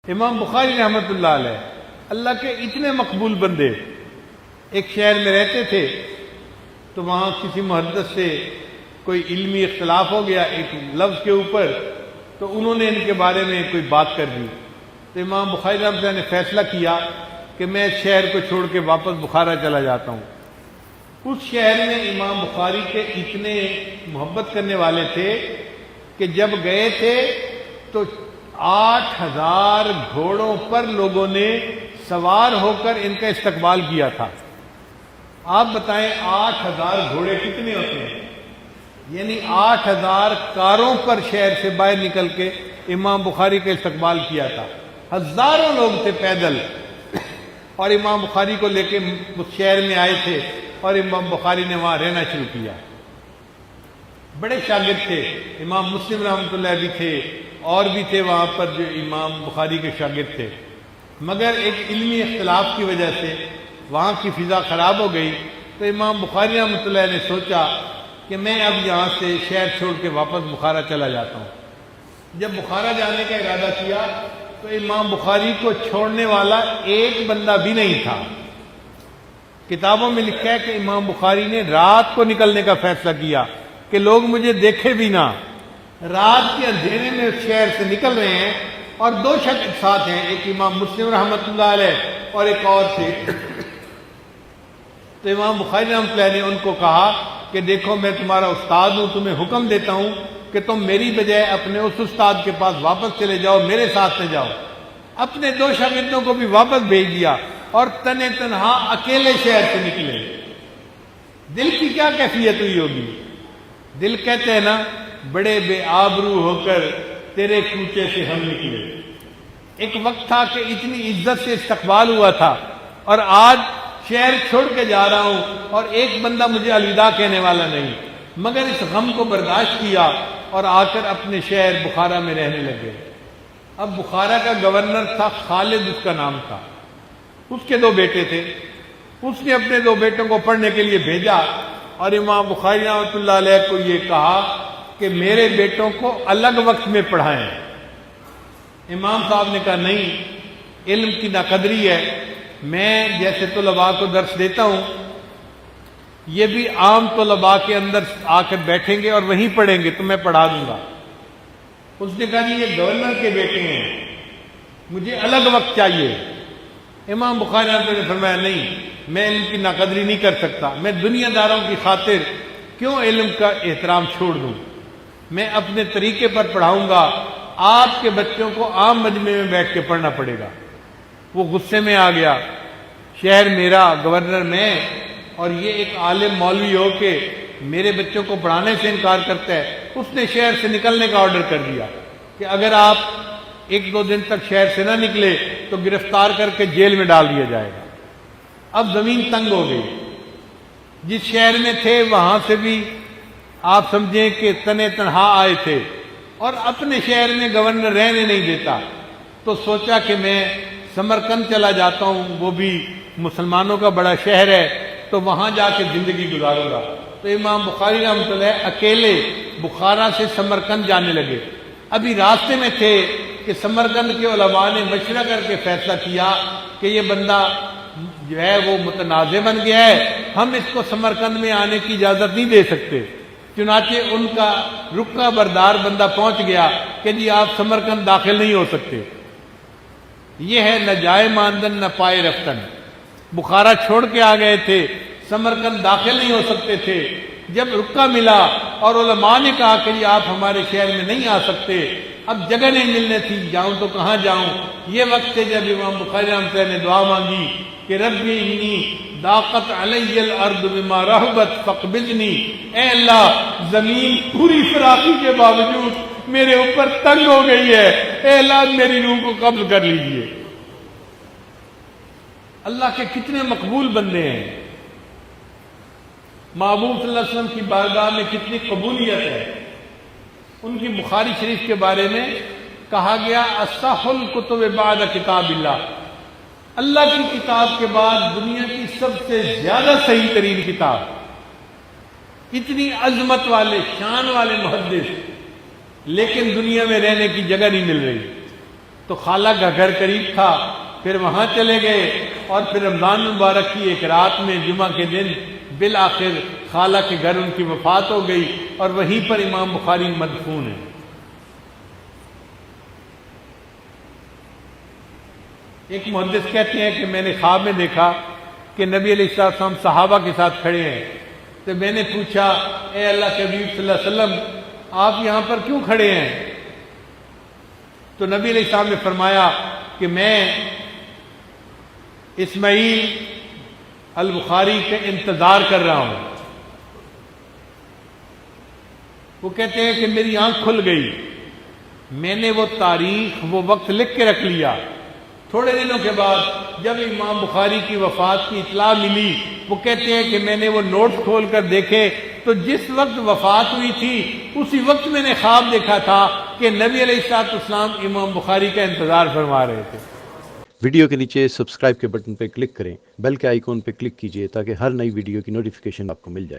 امام بخاری رحمۃ اللہ علیہ اللہ کے اتنے مقبول بندے، ایک شہر میں رہتے تھے تو وہاں کسی محدث سے کوئی علمی اختلاف ہو گیا ایک لفظ کے اوپر، تو انہوں نے ان کے بارے میں کوئی بات کر دی، تو امام بخاری رحمۃ اللہ نے فیصلہ کیا کہ میں اس شہر کو چھوڑ کے واپس بخارا چلا جاتا ہوں۔ اس شہر میں امام بخاری کے اتنے محبت کرنے والے تھے کہ جب گئے تھے تو 8000 گھوڑوں پر لوگوں نے سوار ہو کر ان کا استقبال کیا تھا۔ آپ بتائیں 8000 گھوڑے کتنے ہوتے ہیں؟ یعنی 8000 کاروں پر شہر سے باہر نکل کے امام بخاری کا استقبال کیا تھا۔ ہزاروں لوگ تھے پیدل، اور امام بخاری کو لے کے اس شہر میں آئے تھے، اور امام بخاری نے وہاں رہنا شروع کیا۔ بڑے شاگرد تھے، امام مسلم رحمۃ اللہ بھی تھے، اور بھی تھے وہاں پر جو امام بخاری کے شاگرد تھے، مگر ایک علمی اختلاف کی وجہ سے وہاں کی فضا خراب ہو گئی، تو امام بخاری رحمۃ اللہ نے سوچا کہ میں اب یہاں سے شہر چھوڑ کے واپس بخارا چلا جاتا ہوں۔ جب بخارا جانے کا ارادہ کیا تو امام بخاری کو چھوڑنے والا ایک بندہ بھی نہیں تھا۔ کتابوں میں لکھا ہے کہ امام بخاری نے رات کو نکلنے کا فیصلہ کیا کہ لوگ مجھے دیکھے بھی نہ، رات کے اندھیرے میں شہر سے نکل رہے ہیں، اور دو شخص ساتھ ہیں، ایک امام مسلم رحمۃ اللہ علیہ اور ایک اور تھے۔ تو امام بخاری رحمۃ اللہ نے ان کو کہا کہ دیکھو میں تمہارا استاد ہوں، تمہیں حکم دیتا ہوں کہ تم میری بجائے اپنے اس استاد کے پاس واپس چلے جاؤ، میرے ساتھ نہ جاؤ۔ اپنے دو شاگردوں کو بھی واپس بھیج دیا اور تنے تنہا اکیلے شہر سے نکلے۔ دل کی کیا کیفیت ہوئی ہوگی؟ دل کہتے ہیں نا، بڑے بے آبرو ہو کر تیرے کوچے سے ہم نکلے۔ ایک وقت تھا کہ اتنی عزت سے استقبال ہوا تھا، اور آج شہر چھوڑ کے جا رہا ہوں اور ایک بندہ مجھے الوداع کہنے والا نہیں، مگر اس غم کو برداشت کیا اور آ کر اپنے شہر بخارا میں رہنے لگے۔ اب بخارا کا گورنر تھا خالد، اس کا نام تھا، اس کے دو بیٹے تھے، اس نے اپنے دو بیٹوں کو پڑھنے کے لیے بھیجا، اور امام بخاری رحمۃ اللہ علیہ کو یہ کہا کہ میرے بیٹوں کو الگ وقت میں پڑھائیں۔ امام صاحب نے کہا نہیں، علم کی ناقدری ہے، میں جیسے طلباء کو درس دیتا ہوں، یہ بھی عام طلباء کے اندر آ کر بیٹھیں گے اور وہیں پڑھیں گے تو میں پڑھا دوں گا۔ اس نے کہا جی یہ گورنر کے بیٹے ہیں، مجھے الگ وقت چاہیے۔ امام بخاری رحمۃ اللہ نے فرمایا نہیں، میں علم کی ناقدری نہیں کر سکتا، میں دنیا داروں کی خاطر کیوں علم کا احترام چھوڑ دوں، میں اپنے طریقے پر پڑھاؤں گا، آپ کے بچوں کو عام مجمع میں بیٹھ کے پڑھنا پڑے گا۔ وہ غصے میں آ گیا، شہر میرا، گورنر میں، اور یہ ایک عالم مولوی ہو کے میرے بچوں کو پڑھانے سے انکار کرتا ہے۔ اس نے شہر سے نکلنے کا آرڈر کر دیا کہ اگر آپ ایک دو دن تک شہر سے نہ نکلے تو گرفتار کر کے جیل میں ڈال دیا جائے گا۔ اب زمین تنگ ہو گئی، جس شہر میں تھے وہاں سے بھی آپ سمجھیں کہ تنے تنہا آئے تھے، اور اپنے شہر میں گورنر رہنے نہیں دیتا، تو سوچا کہ میں سمرقند چلا جاتا ہوں، وہ بھی مسلمانوں کا بڑا شہر ہے، تو وہاں جا کے زندگی گزاروں گا۔ تو امام بخاری رحمۃ اللہ اکیلے بخارا سے سمرقند جانے لگے۔ ابھی راستے میں تھے کہ سمرقند کے علماء نے مشورہ کر کے فیصلہ کیا کہ یہ بندہ جو ہے وہ متنازع بن گیا ہے، ہم اس کو سمرقند میں آنے کی اجازت نہیں دے سکتے۔ چنانچہ ان کا رکا بردار بندہ پہنچ گیا کہ جی آپ سمرقند داخل نہیں ہو سکتے۔ یہ ہے نہ جائے ماندن نہ پائے رفتن۔ بخارا چھوڑ کے آ گئے تھے، سمرقند داخل نہیں ہو سکتے تھے۔ جب رکا ملا اور علماء نے کہا کہ جی آپ ہمارے شہر میں نہیں آ سکتے، اب جگہ نہیں ملنے تھی، جاؤں تو کہاں جاؤں۔ یہ وقت ہے جب امام بخاری رحمۃ اللہ نے دعا مانگی کہ رب انی ضاقت علی الارض بما رحبت فاقبضنی، اے اللہ زمین پوری فراخی کے باوجود میرے اوپر تنگ ہو گئی ہے، اے اللہ میری روح کو قبض کر لیجئے۔ اللہ کے کتنے مقبول بندے ہیں، محبوب صلی اللہ علیہ وسلم کی بارگاہ میں کتنی قبولیت ہے۔ ان کی بخاری شریف کے بارے میں کہا گیا اصح الکتب بعد کتاب اللہ، اللہ کی کتاب کے بعد دنیا کی سب سے زیادہ صحیح ترین کتاب۔ اتنی عظمت والے شان والے محدث، لیکن دنیا میں رہنے کی جگہ نہیں مل رہی۔ تو خالہ کا گھر قریب تھا، پھر وہاں چلے گئے، اور پھر رمضان مبارک کی ایک رات میں جمعہ کے دن بالآخر خالہ کے گھر ان کی وفات ہو گئی، اور وہیں پر امام بخاری مدفون ہیں۔ ایک محدث کہتے ہیں کہ میں نے خواب میں دیکھا کہ نبی علیہ السلام صحابہ کے ساتھ کھڑے ہیں، تو میں نے پوچھا اے اللہ کے حبیب صلی اللہ علیہ وسلم آپ یہاں پر کیوں کھڑے ہیں؟ تو نبی علیہ السلام نے فرمایا کہ میں اسماعیل البخاری کا انتظار کر رہا ہوں۔ وہ کہتے ہیں کہ میری آنکھ کھل گئی، میں نے وہ تاریخ وہ وقت لکھ کے رکھ لیا۔ تھوڑے دنوں کے بعد جب امام بخاری کی وفات کی اطلاع ملی، وہ کہتے ہیں کہ میں نے وہ نوٹس کھول کر دیکھے تو جس وقت وفات ہوئی تھی اسی وقت میں نے خواب دیکھا تھا کہ نبی علیہ السلام امام بخاری کا انتظار فرما رہے تھے۔ ویڈیو کے نیچے سبسکرائب کے بٹن پہ کلک کریں، بیل کے آئیکن پہ کلک کیجئے تاکہ ہر نئی ویڈیو کی نوٹیفیکیشن آپ کو مل جائے۔